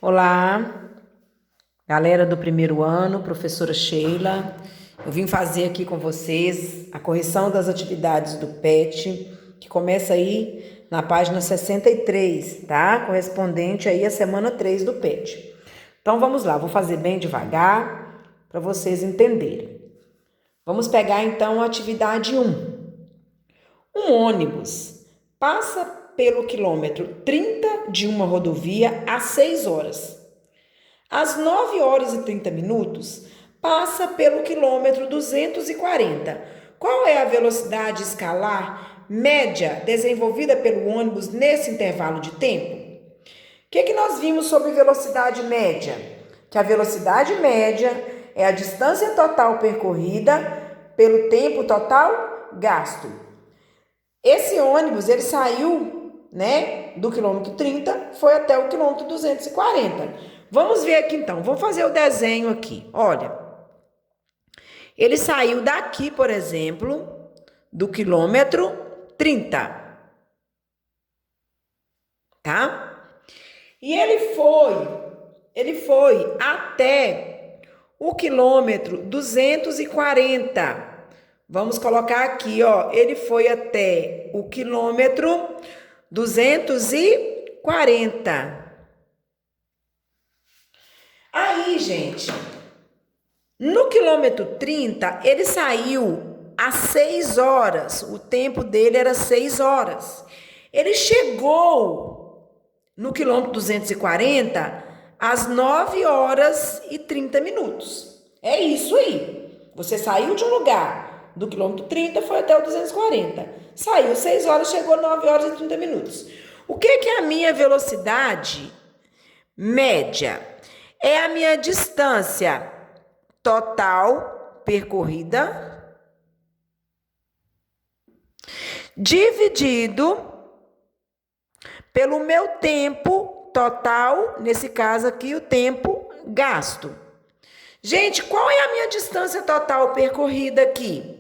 Olá, galera do primeiro ano, professora Sheila. Eu vim fazer aqui com vocês a correção das atividades do PET, que começa aí na página 63, tá? Correspondente aí à semana 3 do PET. Então vamos lá, vou fazer bem devagar para vocês entenderem. Vamos pegar então a atividade 1. Um ônibus passa pelo quilômetro 30 de uma rodovia às 6 horas. Às 9 horas e 30 minutos, passa pelo quilômetro 240. Qual é a velocidade escalar média desenvolvida pelo ônibus nesse intervalo de tempo? O que nós vimos sobre velocidade média? Que a velocidade média é a distância total percorrida pelo tempo total gasto. Esse ônibus, ele saiu, do quilômetro 30, foi até o quilômetro 240. Vamos ver aqui então, vamos fazer o desenho aqui. Olha, ele saiu daqui, por exemplo, do quilômetro 30, tá? E ele foi até o quilômetro 240. Vamos colocar aqui, ó, ele foi até o quilômetro 240. Aí, gente, no quilômetro 30, ele saiu às 6 horas. O tempo dele era 6 horas. Ele chegou no quilômetro 240 às 9 horas e 30 minutos. É isso aí. Você saiu de um lugar, do quilômetro 30, foi até o 240. Saiu 6 horas, chegou 9 horas e 30 minutos. O que é a minha velocidade média? É a minha distância total percorrida dividido pelo meu tempo total, nesse caso aqui, o tempo gasto. Gente, qual é a minha distância total percorrida aqui?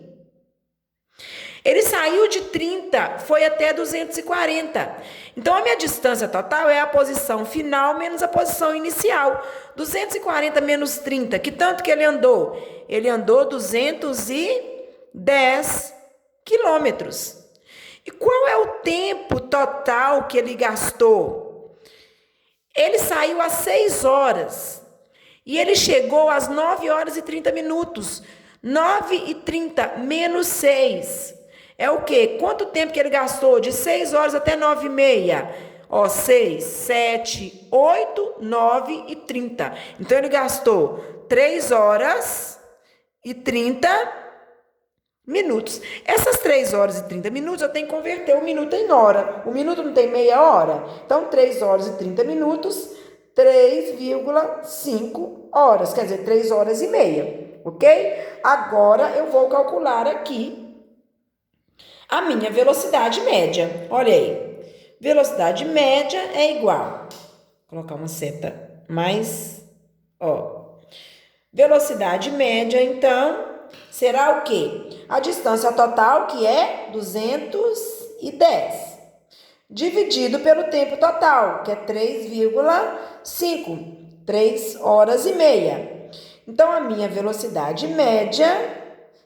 Ele saiu de 30, foi até 240. Então, a minha distância total é a posição final menos a posição inicial. 240 menos 30, que tanto que ele andou? Ele andou 210 quilômetros. E qual é o tempo total que ele gastou? Ele saiu às 6 horas e ele chegou às 9 horas e 30 minutos. 9 e 30 menos 6. É o quê? Quanto tempo que ele gastou? De 6 horas até 9 e meia. Ó, 6, 7, 8, 9 e 30. Então, ele gastou 3 horas e 30 minutos. Essas 3 horas e 30 minutos, eu tenho que converter o minuto em hora. O minuto não tem meia hora? Então, 3 horas e 30 minutos, 3,5 horas. Quer dizer, 3 horas e meia. Ok? Agora, eu vou calcular aqui a minha velocidade média. Olha aí. Velocidade média é igual. Vou colocar uma seta mais, ó. Velocidade média, então, será o quê? A distância total, que é 210, dividido pelo tempo total, que é 3,5, 3 horas e meia. Então, a minha velocidade média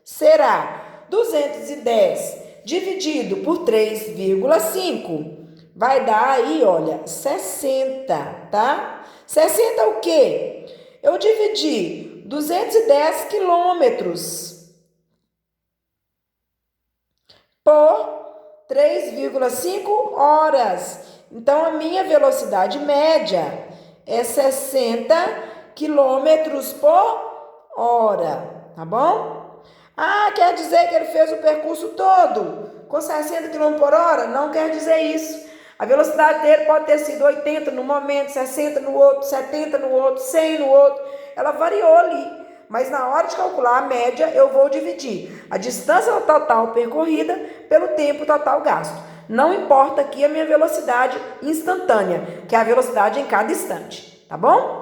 será 210 dividido por 3,5. Vai dar aí, olha, 60, tá? 60 o quê? Eu dividi 210 quilômetros por 3,5 horas. Então, a minha velocidade média é 60 quilômetros por hora, tá bom? Ah, quer dizer que ele fez o percurso todo com 60 km por hora? Não quer dizer isso. A velocidade dele pode ter sido 80 no momento, 60 no outro, 70 no outro, 100 no outro. Ela variou ali. Mas na hora de calcular a média, eu vou dividir a distância total percorrida pelo tempo total gasto. Não importa aqui a minha velocidade instantânea, que é a velocidade em cada instante. Tá bom?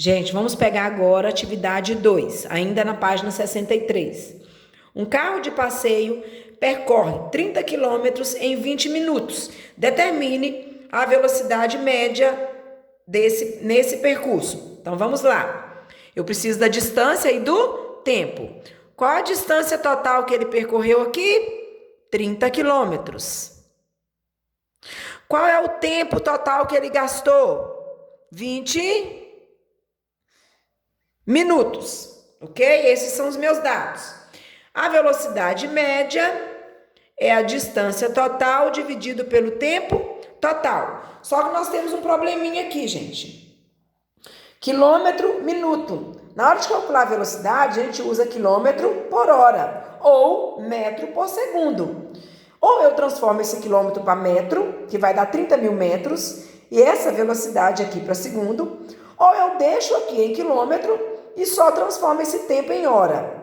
Gente, vamos pegar agora a atividade 2, ainda na página 63. Um carro de passeio percorre 30 quilômetros em 20 minutos. Determine a velocidade média nesse percurso. Então, vamos lá. Eu preciso da distância e do tempo. Qual a distância total que ele percorreu aqui? 30 quilômetros. Qual é o tempo total que ele gastou? 20 minutos. Ok? Esses são os meus dados. A velocidade média é a distância total dividido pelo tempo total. Só que nós temos um probleminha aqui, gente. Quilômetro, minuto. Na hora de calcular a velocidade, a gente usa quilômetro por hora ou metro por segundo. Ou eu transformo esse quilômetro para metro, que vai dar 30 mil metros, e essa velocidade aqui para segundo, ou eu deixo aqui em quilômetro e só transformo esse tempo em hora.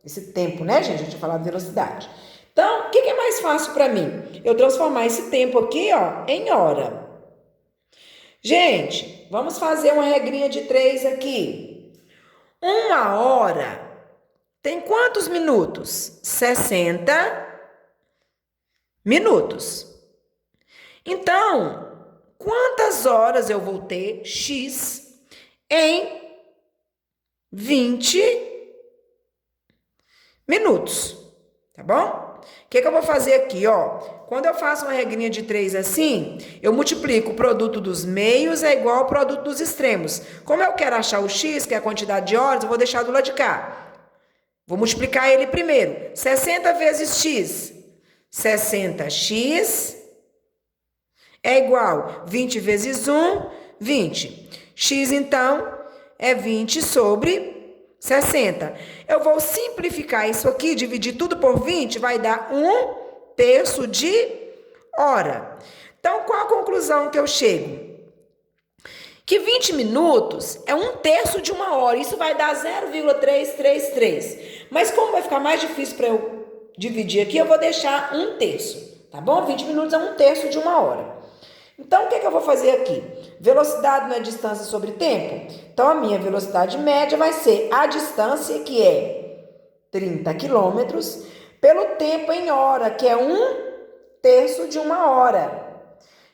Esse tempo, né, gente? A gente vai falar de velocidade. Então, o que é mais fácil para mim? Eu transformar esse tempo aqui, ó, em hora. Gente, vamos fazer uma regrinha de 3 aqui. 1 hora tem quantos minutos? 60 minutos. Então, quantas horas eu vou ter X em 20 minutos? Tá bom? O que eu vou fazer aqui, ó? Quando eu faço uma regrinha de 3 assim, eu multiplico o produto dos meios é igual ao produto dos extremos. Como eu quero achar o X, que é a quantidade de horas, eu vou deixar do lado de cá. Vou multiplicar ele primeiro. 60 vezes X. 60x é igual 20 vezes 1, 20. X, então, é 20 sobre 60. Eu vou simplificar isso aqui, dividir tudo por 20, vai dar 1/3 de hora. Então, qual a conclusão que eu chego? Que 20 minutos é 1/3 de 1 hora. Isso vai dar 0,333. Mas como vai ficar mais difícil para eu dividir aqui, eu vou deixar 1/3, tá bom? 20 minutos é 1/3 de 1 hora. Então, o que eu vou fazer aqui? Velocidade não é distância sobre tempo? Então, a minha velocidade média vai ser a distância, que é 30 quilômetros, pelo tempo em hora, que é 1/3 de 1 hora.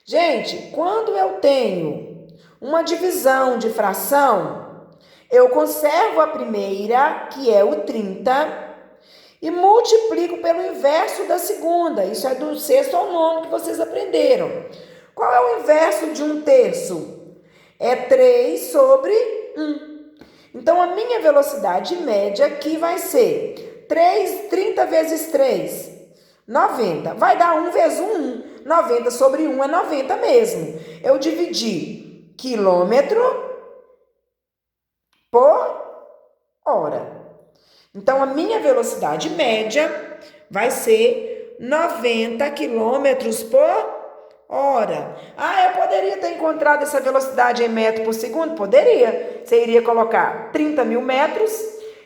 Gente, quando eu tenho uma divisão de fração, eu conservo a primeira, que é o 30, e multiplico pelo inverso da segunda. Isso é do 6º ao 9º que vocês aprenderam. Qual é o inverso de 1/3? É 3 sobre 1. Então, a minha velocidade média aqui vai ser 30 vezes 3, 90. Vai dar 1 vezes 1. 90 sobre 1 é 90 mesmo. Eu dividi quilômetro por hora. Então, a minha velocidade média vai ser 90 quilômetros por hora. Eu poderia ter encontrado essa velocidade em metro por segundo? Poderia. Você iria colocar 30 mil metros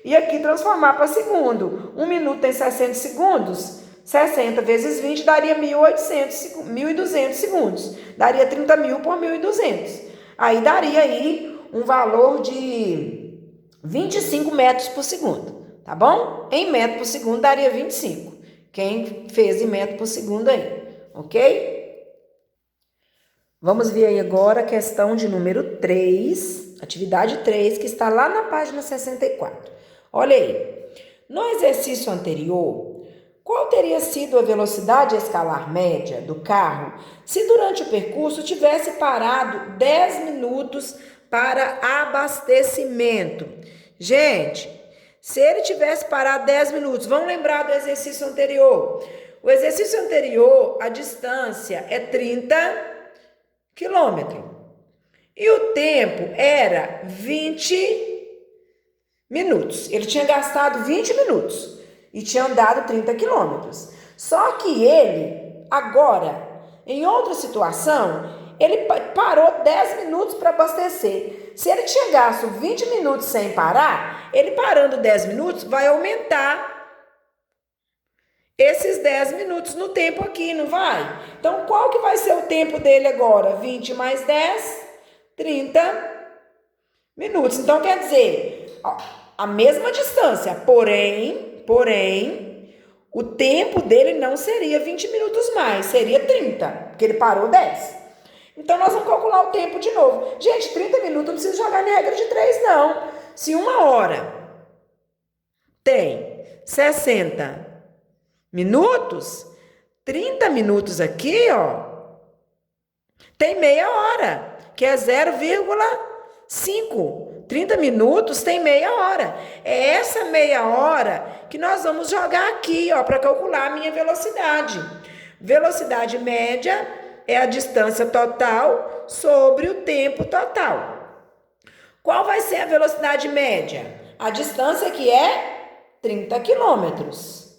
e aqui transformar para segundo. 1 minuto tem 60 segundos. 60 vezes 20 daria 1.200 segundos. Daria 30 mil por 1.200. Aí daria aí um valor de 25 metros por segundo. Tá bom? Em metro por segundo daria 25. Quem fez em metro por segundo aí, ok? Vamos ver aí agora a questão de número 3, atividade 3, que está lá na página 64. Olha aí. No exercício anterior, qual teria sido a velocidade escalar média do carro se durante o percurso tivesse parado 10 minutos para abastecimento? Gente, se ele tivesse parado 10 minutos, vamos lembrar do exercício anterior. O exercício anterior, a distância é 30 quilômetros. E o tempo era 20 minutos. Ele tinha gastado 20 minutos e tinha andado 30 quilômetros. Só que ele, agora, em outra situação, ele parou 10 minutos para abastecer. Se ele tinha gasto 20 minutos sem parar, ele parando 10 minutos vai aumentar esses 10 minutos no tempo aqui, não vai? Então, qual que vai ser o tempo dele agora? 20 mais 10, 30 minutos. Então, quer dizer, ó, a mesma distância, porém, o tempo dele não seria 20 minutos mais, seria 30, porque ele parou 10. Então, nós vamos calcular o tempo de novo. Gente, 30 minutos não precisa jogar na regra de 3, não. Se uma hora tem 60 minutos, 30 minutos aqui, ó, tem meia hora, que é 0,5. 30 minutos tem meia hora. É essa meia hora que nós vamos jogar aqui, ó, para calcular a minha velocidade. Velocidade média é a distância total sobre o tempo total. Qual vai ser a velocidade média? A distância que é 30 quilômetros.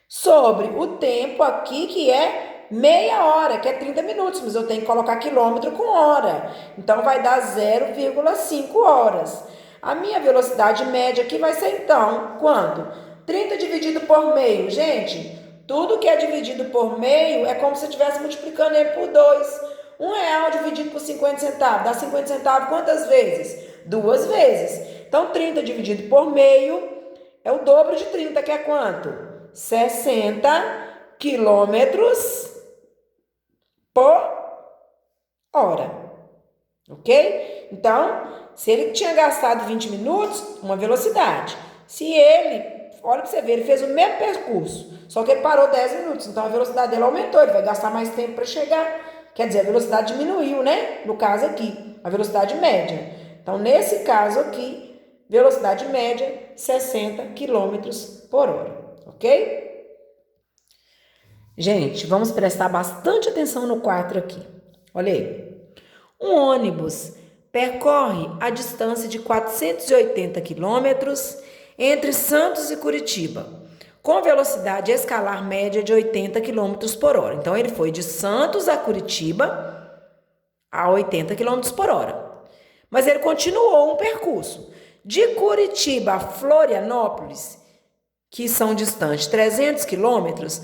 Sobre o tempo aqui que é meia hora, que é 30 minutos, mas eu tenho que colocar quilômetro com hora. Então, vai dar 0,5 horas. A minha velocidade média aqui vai ser, então, quanto? 30 dividido por meio. Gente, tudo que é dividido por meio é como se eu estivesse multiplicando ele por 2. R$1 dividido por 50 centavos. Dá 50 centavos quantas vezes? 2 vezes. Então, 30 dividido por meio é o dobro de 30, que é quanto? 60 quilômetros por hora, ok? Então, se ele tinha gastado 20 minutos, uma velocidade. Se ele, olha para você ver, ele fez o mesmo percurso, só que ele parou 10 minutos, então a velocidade dele aumentou, ele vai gastar mais tempo para chegar. Quer dizer, a velocidade diminuiu, né? No caso aqui, a velocidade média. Então, nesse caso aqui, velocidade média, 60 quilômetros por hora, ok? Gente, vamos prestar bastante atenção no 4 aqui. Olha aí. Um ônibus percorre a distância de 480 quilômetros entre Santos e Curitiba, com velocidade escalar média de 80 quilômetros por hora. Então, ele foi de Santos a Curitiba a 80 quilômetros por hora. Mas ele continuou um percurso. De Curitiba a Florianópolis, que são distantes 300 quilômetros,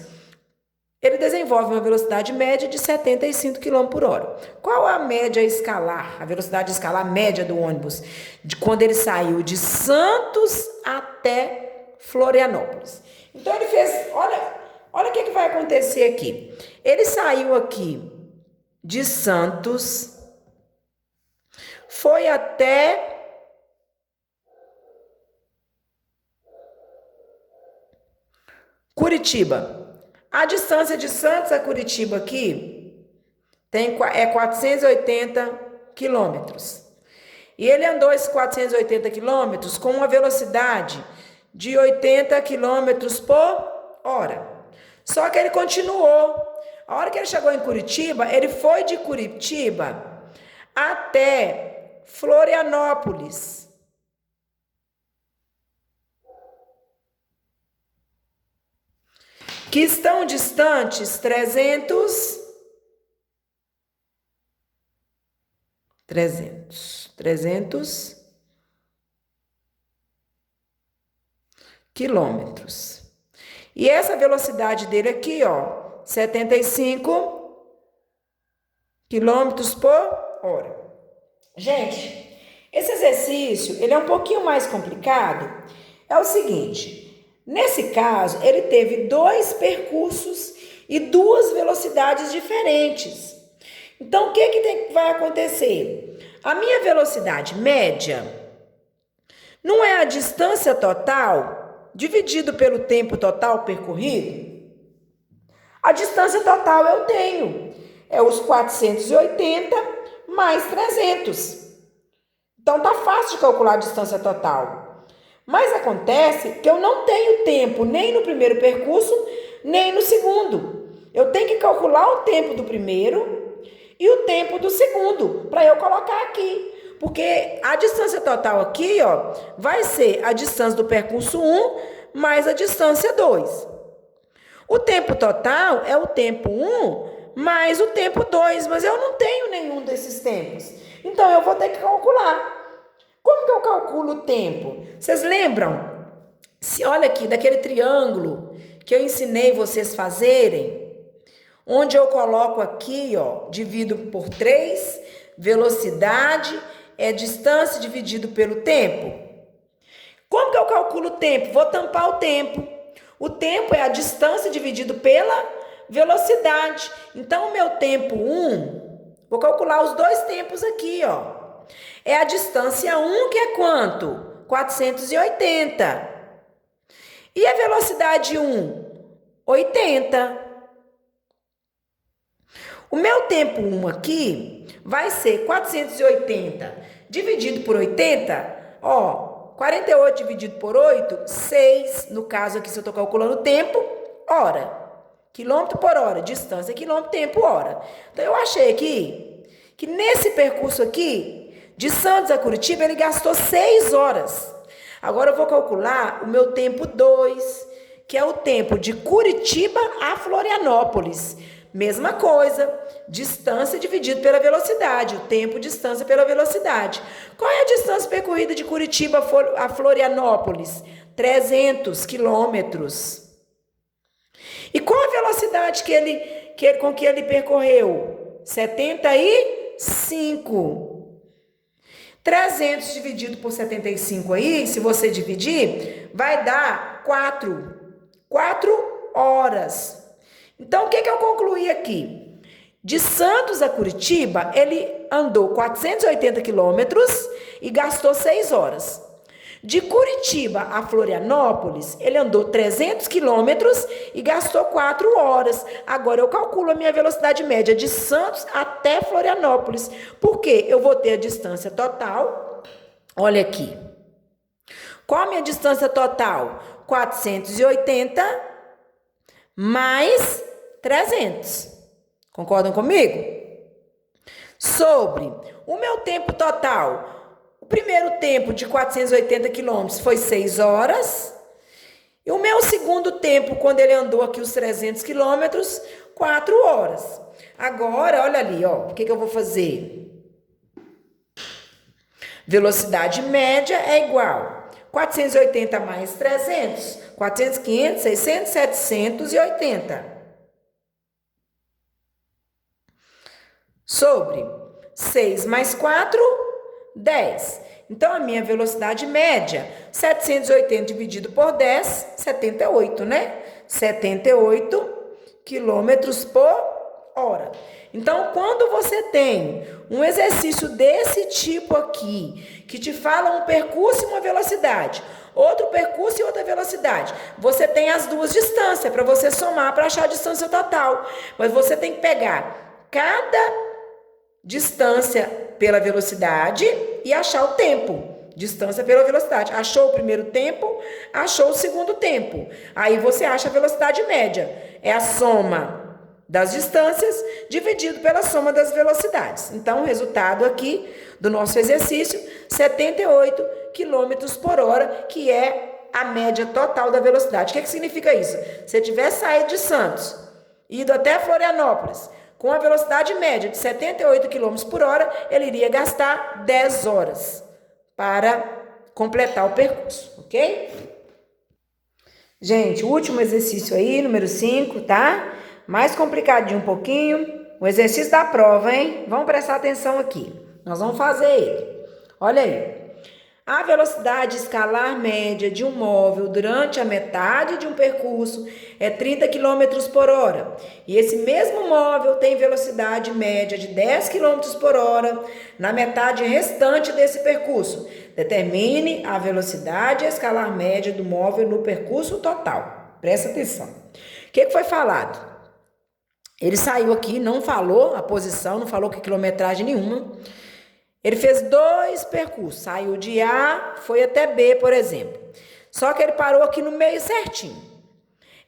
ele desenvolve uma velocidade média de 75 km por hora. Qual a média escalar, a velocidade escalar média do ônibus, de quando ele saiu de Santos até Florianópolis? Então, ele fez, olha o que vai acontecer aqui. Ele saiu aqui de Santos, foi até Curitiba. A distância de Santos a Curitiba aqui é 480 quilômetros. E ele andou esses 480 quilômetros com uma velocidade de 80 quilômetros por hora. Só que ele continuou. A hora que ele chegou em Curitiba, ele foi de Curitiba até Florianópolis. Que estão distantes 300 quilômetros. E essa velocidade dele aqui, ó, 75 quilômetros por hora. Gente, esse exercício, ele é um pouquinho mais complicado. É o seguinte... Nesse caso, ele teve 2 percursos e 2 velocidades diferentes. Então, o que vai acontecer? A minha velocidade média não é a distância total dividido pelo tempo total percorrido? A distância total eu tenho. É os 480 mais 300. Então, tá fácil de calcular a distância total. Mas acontece que eu não tenho tempo nem no primeiro percurso, nem no segundo. Eu tenho que calcular o tempo do primeiro e o tempo do segundo, para eu colocar aqui. Porque a distância total aqui, ó, vai ser a distância do percurso 1 mais a distância 2. O tempo total é o tempo 1 mais o tempo 2, mas eu não tenho nenhum desses tempos. Então, eu vou ter que calcular. Como que eu calculo o tempo? Vocês lembram? Olha aqui, daquele triângulo que eu ensinei vocês fazerem, onde eu coloco aqui, ó, divido por 3, velocidade é distância dividido pelo tempo. Como que eu calculo o tempo? Vou tampar o tempo. O tempo é a distância dividido pela velocidade. Então, o meu tempo 1 Vou calcular os dois tempos aqui, ó. É a distância 1, que é quanto? 480. E a velocidade 1? 80. O meu tempo 1 aqui vai ser 480 dividido por 80, ó, 48 dividido por 8, 6, no caso aqui se eu estou calculando o tempo, hora. Quilômetro por hora, distância, quilômetro, tempo, hora. Então eu achei aqui que nesse percurso aqui, de Santos a Curitiba, ele gastou 6 horas. Agora eu vou calcular o meu tempo 2, que é o tempo de Curitiba a Florianópolis. Mesma coisa, distância dividido pela velocidade, o tempo, distância pela velocidade. Qual é a distância percorrida de Curitiba a Florianópolis? 300 quilômetros. E qual a velocidade com que ele percorreu? 75. 300 dividido por 75 aí, se você dividir, vai dar 4 horas. Então, o que eu concluí aqui? De Santos a Curitiba, ele andou 480 quilômetros e gastou 6 horas. De Curitiba a Florianópolis, ele andou 300 quilômetros e gastou 4 horas. Agora, eu calculo a minha velocidade média de Santos até Florianópolis, porque eu vou ter a distância total. Olha aqui. Qual a minha distância total? 480 mais 300. Concordam comigo? Sobre o meu tempo total. O primeiro tempo de 480 quilômetros foi 6 horas. E o meu segundo tempo, quando ele andou aqui os 300 quilômetros, 4 horas. Agora, olha ali, ó, o que eu vou fazer? Velocidade média é igual 480 mais 300, 400, 500, 600, 780. Sobre 6 mais 4, 10. Então, a minha velocidade média, 780 dividido por 10, 78, né? 78 quilômetros por hora. Então, quando você tem um exercício desse tipo aqui, que te fala um percurso e uma velocidade, outro percurso e outra velocidade, você tem as duas distâncias para você somar para achar a distância total. Mas você tem que pegar cada distância pela velocidade e achar o tempo. Distância pela velocidade. Achou o primeiro tempo, achou o segundo tempo. Aí você acha a velocidade média. É a soma das distâncias dividido pela soma das velocidades. Então, o resultado aqui do nosso exercício, 78 km por hora, que é a média total da velocidade. O que significa isso? Se tiver saído de Santos, ido até Florianópolis, com a velocidade média de 78 km por hora, ele iria gastar 10 horas para completar o percurso, ok? Gente, o último exercício aí, número 5, tá? Mais complicadinho um pouquinho. O exercício da prova, hein? Vamos prestar atenção aqui. Nós vamos fazer ele. Olha aí. A velocidade escalar média de um móvel durante a metade de um percurso é 30 km por hora. E esse mesmo móvel tem velocidade média de 10 km por hora na metade restante desse percurso. Determine a velocidade escalar média do móvel no percurso total. Presta atenção. O que foi falado? Ele saiu aqui, não falou a posição, não falou que quilometragem nenhuma. Ele fez 2 percursos, saiu de A, foi até B, por exemplo. Só que ele parou aqui no meio certinho.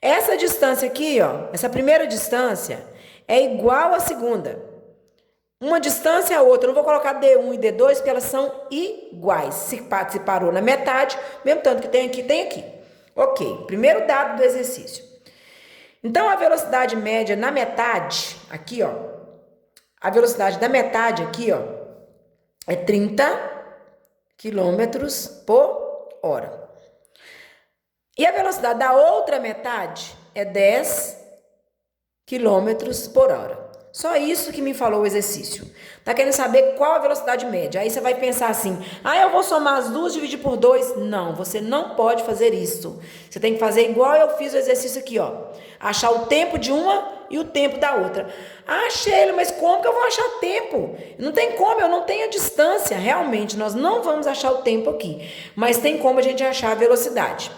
Essa distância aqui, ó, essa primeira distância é igual à segunda. Uma distância a outra, eu não vou colocar D1 e D2 porque elas são iguais. Se parou na metade, mesmo tanto que tem aqui, tem aqui. Ok, primeiro dado do exercício. Então, a velocidade média na metade, aqui, ó, a velocidade da metade aqui, ó, é 30 km por hora. E a velocidade da outra metade é 10 km por hora. Só isso que me falou o exercício. Tá querendo saber qual a velocidade média. Aí você vai pensar assim, eu vou somar as duas e dividir por 2. Não, você não pode fazer isso. Você tem que fazer igual eu fiz o exercício aqui, ó. Achar o tempo de uma e o tempo da outra. Sheila, mas como que eu vou achar tempo? Não tem como, eu não tenho a distância. Realmente, nós não vamos achar o tempo aqui. Mas tem como a gente achar a velocidade.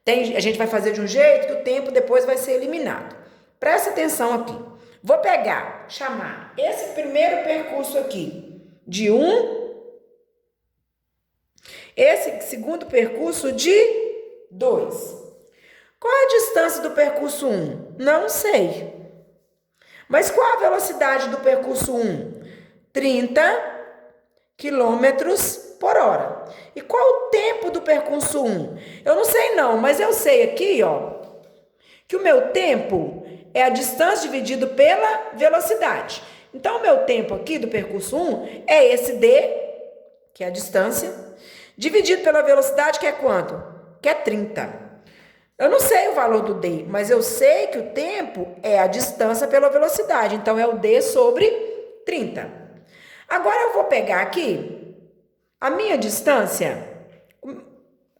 A gente vai fazer de um jeito que o tempo depois vai ser eliminado. Presta atenção aqui. Vou chamar esse primeiro percurso aqui de 1, esse segundo percurso de 2. Qual é a distância do percurso 1? Não sei. Mas qual a velocidade do percurso 1? 30 quilômetros por hora. E qual o tempo do percurso 1? Eu não sei não, mas eu sei aqui, ó, que o meu tempo é a distância dividido pela velocidade. Então, o meu tempo aqui do percurso 1 é esse D, que é a distância, dividido pela velocidade, que é quanto? Que é 30. Eu não sei o valor do D, mas eu sei que o tempo é a distância pela velocidade. Então, é o D sobre 30. Agora, eu vou pegar aqui a minha distância,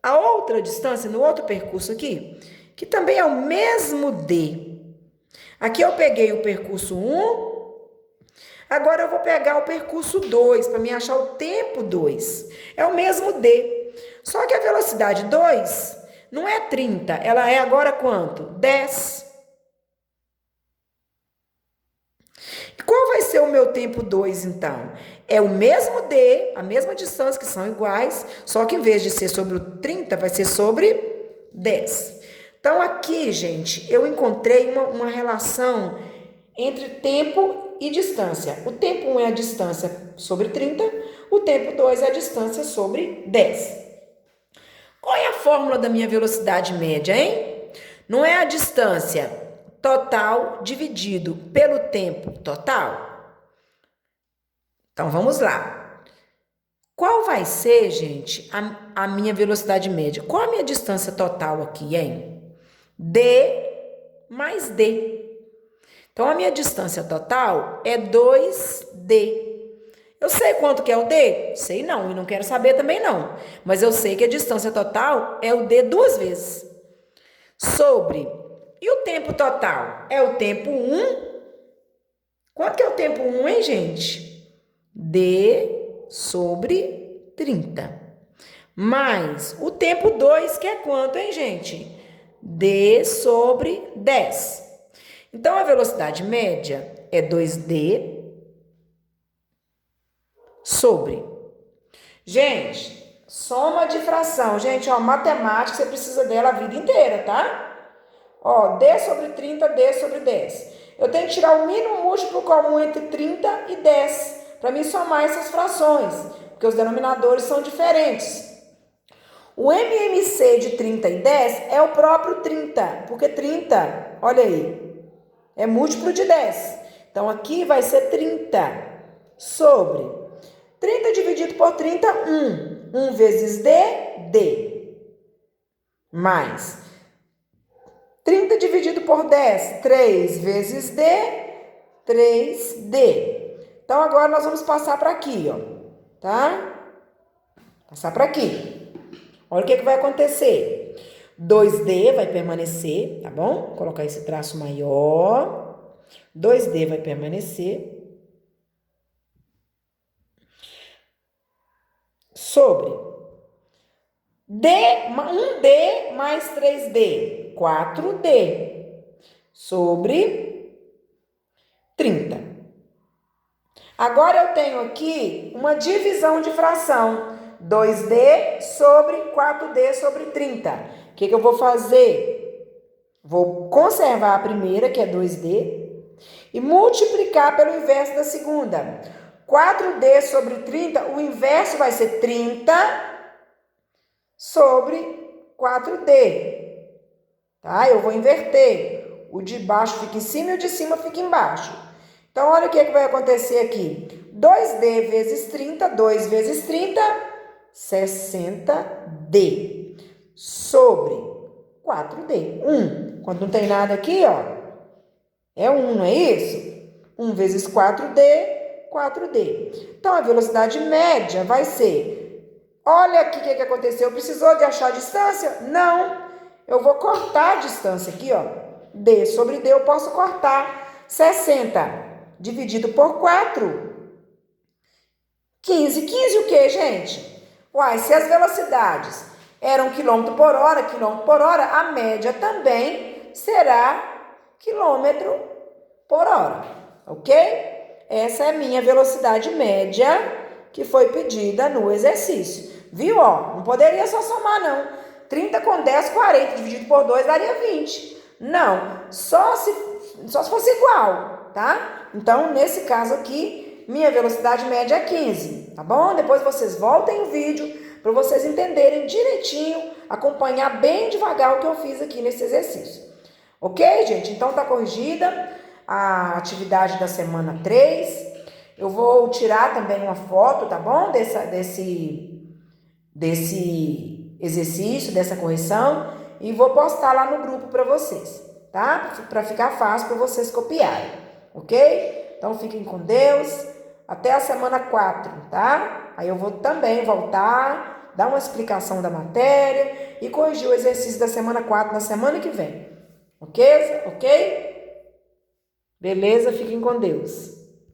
a outra distância, no outro percurso aqui, que também é o mesmo D. Aqui eu peguei o percurso 1, agora eu vou pegar o percurso 2, para me achar o tempo 2. É o mesmo D. Só que a velocidade 2 não é 30, ela é agora quanto? 10. Qual vai ser o meu tempo 2, então? É o mesmo D, a mesma distância, que são iguais, só que em vez de ser sobre o 30, vai ser sobre 10. Então, aqui, gente, eu encontrei uma relação entre tempo e distância. O tempo 1 é a distância sobre 30, o tempo 2 é a distância sobre 10. Qual é a fórmula da minha velocidade média, hein? Não é a distância total dividido pelo tempo total? Então, vamos lá. Qual vai ser, gente, a minha velocidade média? Qual a minha distância total aqui, hein? D mais D. Então, a minha distância total é 2D. Eu sei quanto que é o D? Sei não, e não quero saber também não. Mas eu sei que a distância total é o D 2 vezes. Sobre. E o tempo total? É o tempo 1. Quanto que é o tempo 1, hein, gente? D sobre 30. Mais o tempo 2, que é quanto, hein, gente? D sobre 10. Então, a velocidade média é 2D sobre. Gente, soma de fração. Gente, matemática, você precisa dela a vida inteira, tá? D sobre 30, D sobre 10. Eu tenho que tirar o mínimo múltiplo comum entre 30 e 10 para me somar essas frações, porque os denominadores são diferentes. O MMC de 30 e 10 é o próprio 30, porque 30, olha aí, é múltiplo de 10. Então, aqui vai ser 30 sobre 30 dividido por 30, 1. 1 vezes D, D. Mais 30 dividido por 10, 3 vezes D, 3D. Então, agora nós vamos passar para aqui, ó, tá? Passar para aqui. Olha o que vai acontecer. 2D vai permanecer, tá bom? Vou colocar esse traço maior. 2D vai permanecer. Sobre 1D mais 3D, 4D. Sobre 30. Agora eu tenho aqui uma divisão de fração. 2D sobre 4D sobre 30. O que eu vou fazer? Vou conservar a primeira, que é 2D, e multiplicar pelo inverso da segunda. 4D sobre 30, o inverso vai ser 30 sobre 4D. Tá? Eu vou inverter. O de baixo fica em cima e o de cima fica embaixo. Então, olha o que vai acontecer aqui. 2D vezes 30, 2 vezes 30, 60D. Sobre 4D. 1. Quando não tem nada aqui, ó, é 1, não é isso? 1 vezes 4D, 4D. Então, a velocidade média vai ser, olha aqui o que aconteceu, precisou de achar a distância? Não, eu vou cortar a distância aqui, ó, D sobre D eu posso cortar, 60 dividido por 4, 15, 15 o que, gente? Uai, se as velocidades eram quilômetro por hora, a média também será quilômetro por hora, ok? Essa é a minha velocidade média que foi pedida no exercício. Viu, ó? Não poderia só somar, não. 30 com 10, 40, dividido por 2 daria 20. Não, só se fosse igual, tá? Então, nesse caso aqui, minha velocidade média é 15, tá bom? Depois vocês voltem o vídeo para vocês entenderem direitinho, acompanhar bem devagar o que eu fiz aqui nesse exercício. Ok, gente? Então, tá corrigida a atividade da semana 3. Eu vou tirar também uma foto, tá bom? Desse exercício, dessa correção, e vou postar lá no grupo para vocês, tá? Para ficar fácil para vocês copiarem, ok? Então, fiquem com Deus. Até a semana 4, tá? Aí eu vou também voltar, dar uma explicação da matéria e corrigir o exercício da semana 4 na semana que vem. Ok? Ok? Beleza? Fiquem com Deus.